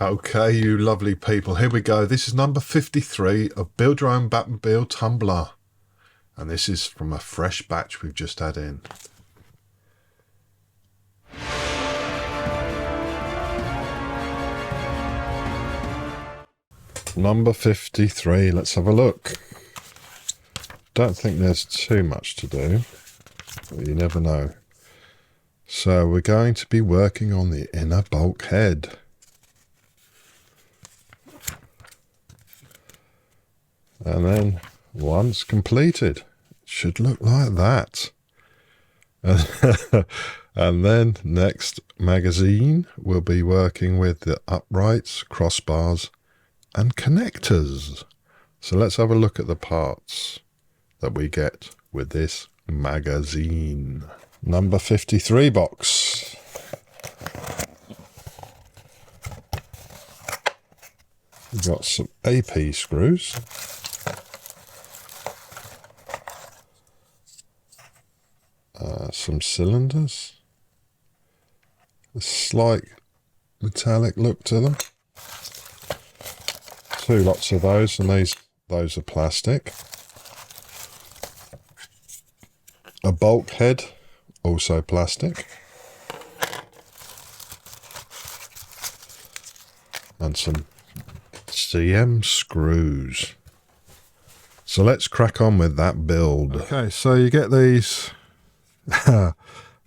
Okay, you lovely people, here we go. This is number 53 of Build Your Own Batmobile Tumbler. And this is from a fresh batch we've just had in. Number 53, let's have a look. Don't think there's too much to do, but you never know. So we're going to be working on the inner bulkhead. And then once completed, it should look like that. And then next magazine, we'll be working with the uprights, crossbars and connectors. So let's have a look at the parts that we get with this magazine. Number 53 box. We've got some AP screws. Some cylinders. A slight metallic look to them. Two lots of those, and those are plastic. A bulkhead, also plastic. And some CM screws. So let's crack on with that build. Okay, so you get these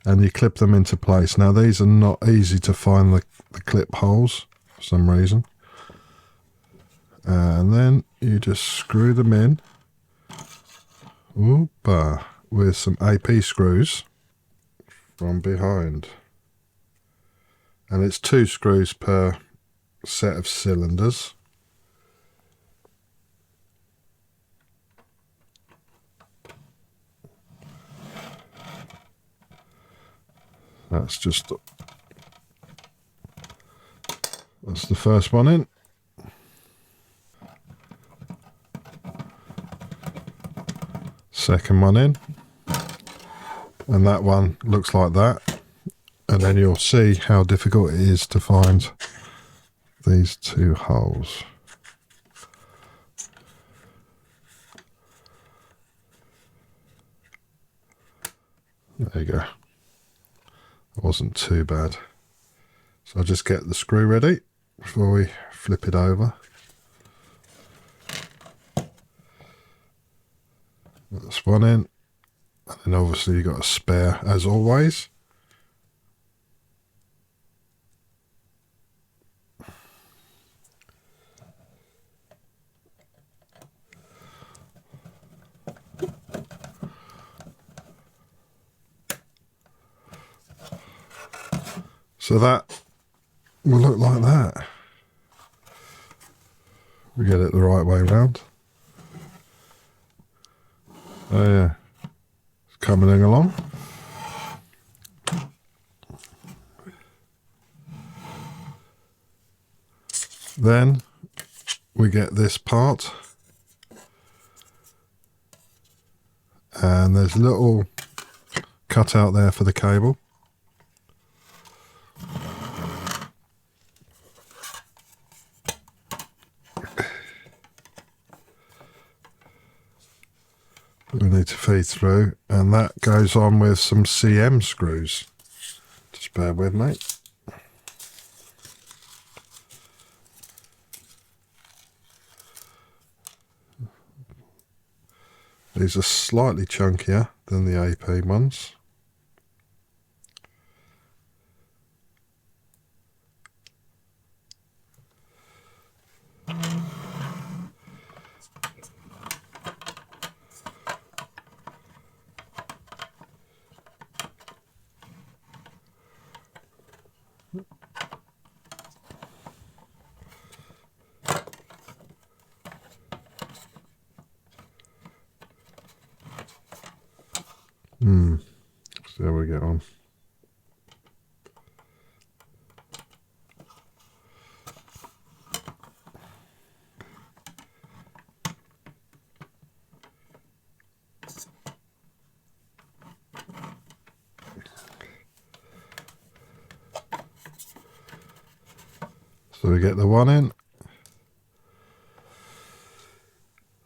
and you clip them into place. Now these are not easy to find the clip holes for some reason. And then you just screw them in. Oopa, with some AP screws from behind. And it's 2 screws per set of cylinders. That's the first one in. Second one in. And that one looks like that. And then you'll see how difficult it is to find these 2 holes. There you go. It wasn't too bad. So I'll just get the screw ready before we flip it over. That's one in. And then obviously you've got a spare as always. So that will look like that. We get it the right way round. Oh yeah, it's coming along. Then we get this part. And there's a little cutout there for the cable. We need to feed through, and that goes on with some CM screws. Just bear with me. These are slightly chunkier than the AP ones. So we get the one in.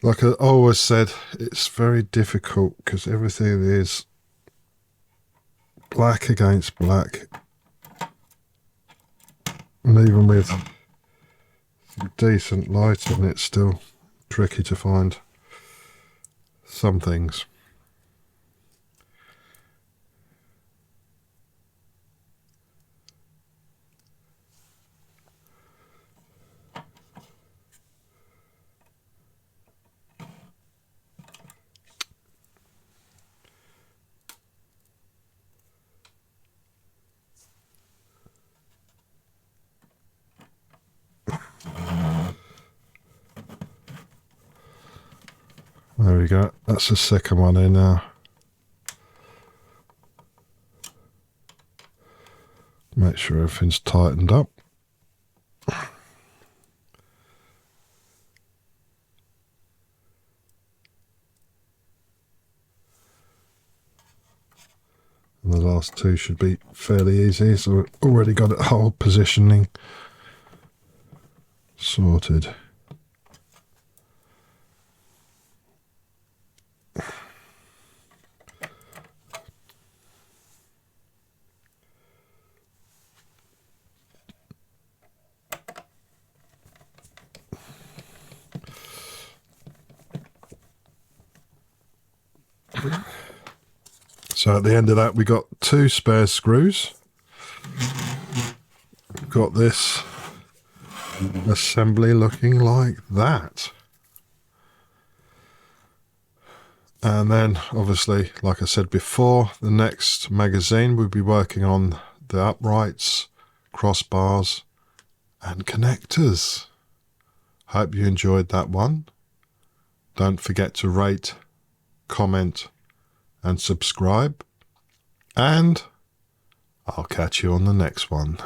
Like I always said, it's very difficult because everything is black against black. And even with decent lighting, it's still tricky to find some things. There we go, that's the second one in now. Make sure everything's tightened up. And the last two should be fairly easy, so we've already got it whole positioning sorted. So at the end of that, we got 2 spare screws. We've got this assembly looking like that. And then obviously, like I said before, the next magazine we'll be working on the uprights, crossbars and connectors. Hope you enjoyed that one. Don't forget to rate, comment and subscribe, and I'll catch you on the next one.